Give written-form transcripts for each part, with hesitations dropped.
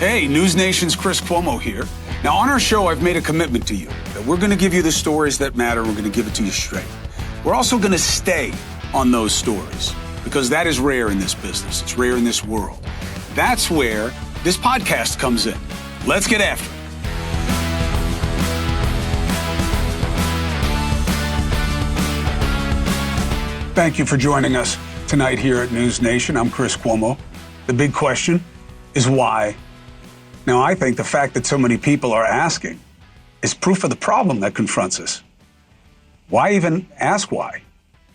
Hey, NewsNation's Chris Cuomo here. Now, on our show, I've made a commitment to you that we're going to give you the stories that matter. We're going to give it to you straight. We're also going to stay on those stories because that is rare in this business. It's rare in this world. That's where this podcast comes in. Let's get after it. Thank you for joining us tonight here at NewsNation. I'm Chris Cuomo. The big question is why? Now, I think the fact that so many people are asking is proof of the problem that confronts us. Why even ask why?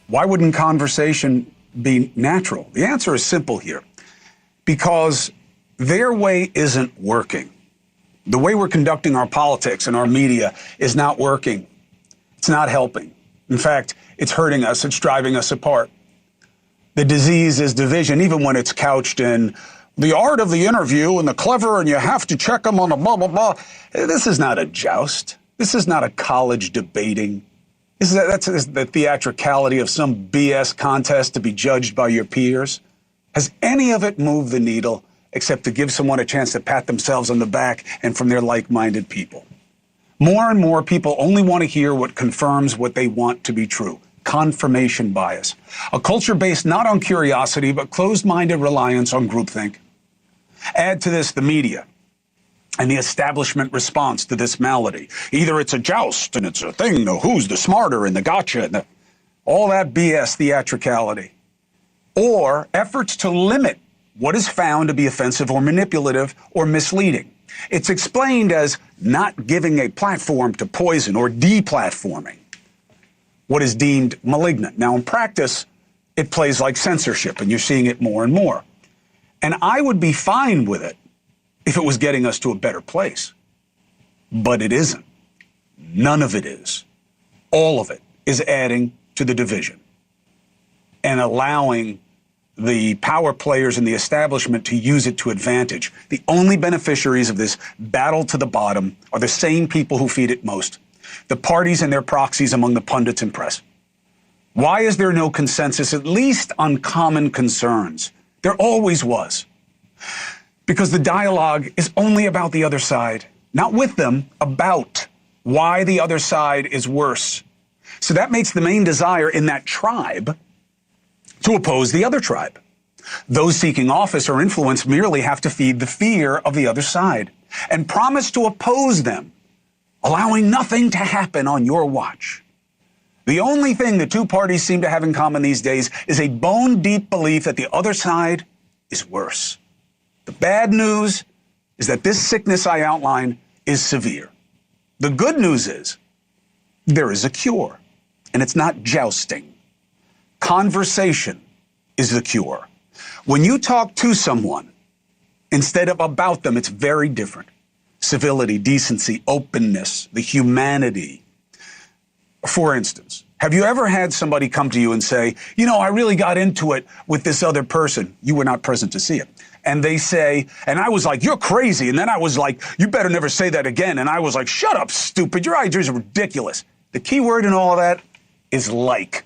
Why wouldn't conversation be natural? The answer is simple here. Because their way isn't working. The way we're conducting our politics and our media is not working. It's not helping. In fact, it's hurting us. It's driving us apart. The disease is division, even when it's couched in the art of the interview and the clever, and you have to check them on the blah, blah, blah. This is not a joust. This is not a college debating. That's the theatricality of some BS contest to be judged by your peers. Has any of it moved the needle except to give someone a chance to pat themselves on the back and from their like-minded people? More and more people only want to hear what confirms what they want to be true. Confirmation bias. A culture based not on curiosity, but closed-minded reliance on groupthink. Add to this the media and the establishment response to this malady. Either it's a joust and it's a thing, who's the smarter and the gotcha, and all that BS theatricality. Or efforts to limit what is found to be offensive or manipulative or misleading. It's explained as not giving a platform to poison or deplatforming what is deemed malignant. Now, in practice, it plays like censorship, and you're seeing it more and more. And I would be fine with it if it was getting us to a better place. But it isn't. None of it is. All of it is adding to the division and allowing the power players in the establishment to use it to advantage. The only beneficiaries of this battle to the bottom are the same people who feed it most. The parties and their proxies among the pundits and press. Why is there no consensus, at least on common concerns? There always was. Because the dialogue is only about the other side, not with them, about why the other side is worse. So that makes the main desire in that tribe to oppose the other tribe. Those seeking office or influence merely have to feed the fear of the other side and promise to oppose them, allowing nothing to happen on your watch. The only thing the two parties seem to have in common these days is a bone-deep belief that the other side is worse. The bad news is that this sickness I outline is severe. The good news is there is a cure, and it's not jousting. Conversation is the cure. When you talk to someone instead of about them, it's very different. Civility, decency, openness, the humanity. For instance, have you ever had somebody come to you and say, I really got into it with this other person. You were not present to see it. And they say, and I was like, you're crazy. And then I was like, you better never say that again. And I was like, shut up, stupid. Your ideas are ridiculous. The key word in all of that is like.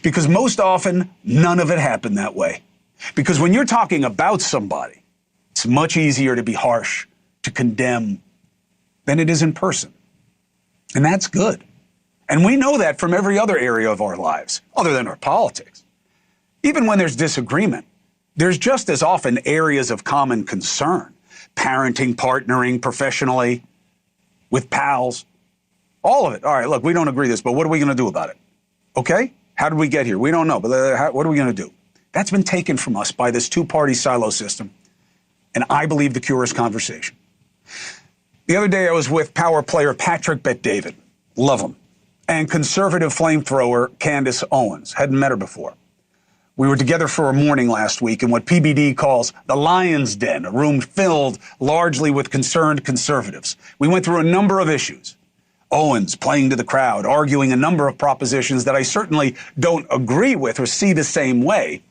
Because most often, none of it happened that way. Because when you're talking about somebody, it's much easier to be harsh, to condemn, than it is in person. And that's good. And we know that from every other area of our lives, other than our politics. Even when there's disagreement, there's just as often areas of common concern. Parenting, partnering, professionally, with pals, all of it. All right, look, we don't agree with this, but what are we going to do about it? Okay? How did we get here? We don't know, but what are we going to do? That's been taken from us by this two-party silo system, and I believe the cure is conversation. The other day I was with power player Patrick Bet-David. Love him. And conservative flamethrower Candace Owens. Hadn't met her before. We were together for a morning last week in what PBD calls the Lion's Den, a room filled largely with concerned conservatives. We went through a number of issues. Owens playing to the crowd, arguing a number of propositions that I certainly don't agree with or see the same way,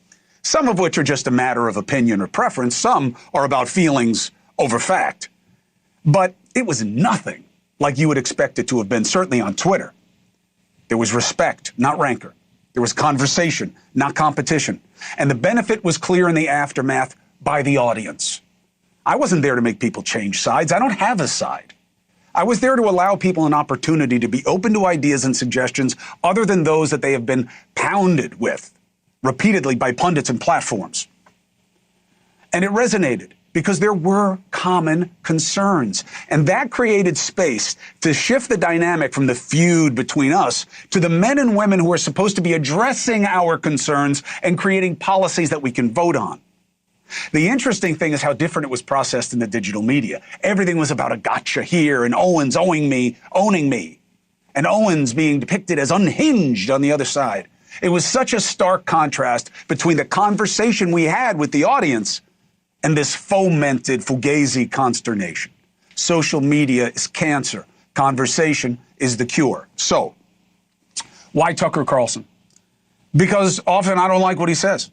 some of which are just a matter of opinion or preference. Some are about feelings over fact. But it was nothing like you would expect it to have been, certainly on Twitter. There was respect, not rancor. There was conversation, not competition. And the benefit was clear in the aftermath by the audience. I wasn't there to make people change sides. I don't have a side. I was there to allow people an opportunity to be open to ideas and suggestions other than those that they have been pounded with repeatedly by pundits and platforms. And it resonated because there were common concerns. And that created space to shift the dynamic from the feud between us to the men and women who are supposed to be addressing our concerns and creating policies that we can vote on. The interesting thing is how different it was processed in the digital media. Everything was about a gotcha here and Owens owning me, and Owens being depicted as unhinged on the other side. It was such a stark contrast between the conversation we had with the audience and this fomented fugazi consternation. Social media is cancer. Conversation is the cure. So, why Tucker Carlson? Because often I don't like what he says.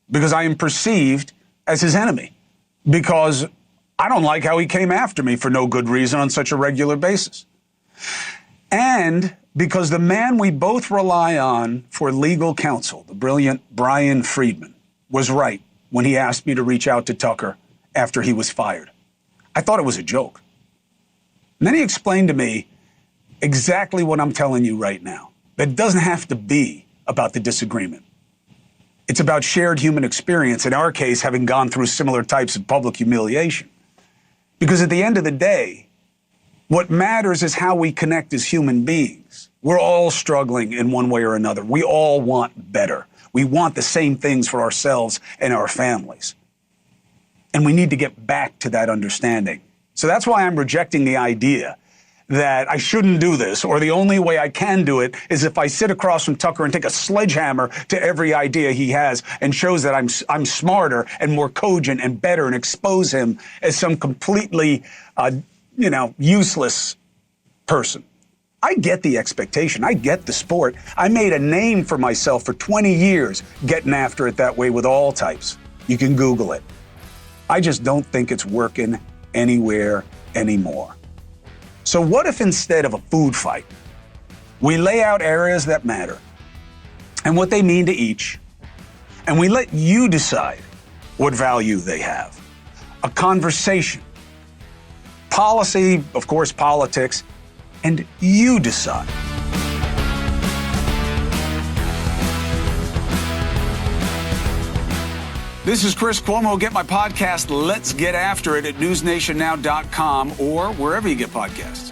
Because I am perceived as his enemy. Because I don't like how he came after me for no good reason on such a regular basis. And because the man we both rely on for legal counsel, the brilliant Brian Friedman, was right when he asked me to reach out to Tucker after he was fired. I thought it was a joke. And then he explained to me exactly what I'm telling you right now. That it doesn't have to be about the disagreement. It's about shared human experience, in our case, having gone through similar types of public humiliation. Because at the end of the day, what matters is how we connect as human beings. We're all struggling in one way or another. We all want better. We want the same things for ourselves and our families. And we need to get back to that understanding. So that's why I'm rejecting the idea that I shouldn't do this, or the only way I can do it is if I sit across from Tucker and take a sledgehammer to every idea he has and shows that I'm smarter and more cogent and better and expose him as some completely, useless person. I get the expectation. I get the sport. I made a name for myself for 20 years getting after it that way with all types. You can Google it. I just don't think it's working anywhere anymore. So what if instead of a food fight, we lay out areas that matter and what they mean to each, and we let you decide what value they have? A conversation, policy, of course, politics, and you decide. This is Chris Cuomo. Get my podcast, Let's Get After It, at newsnationnow.com or wherever you get podcasts.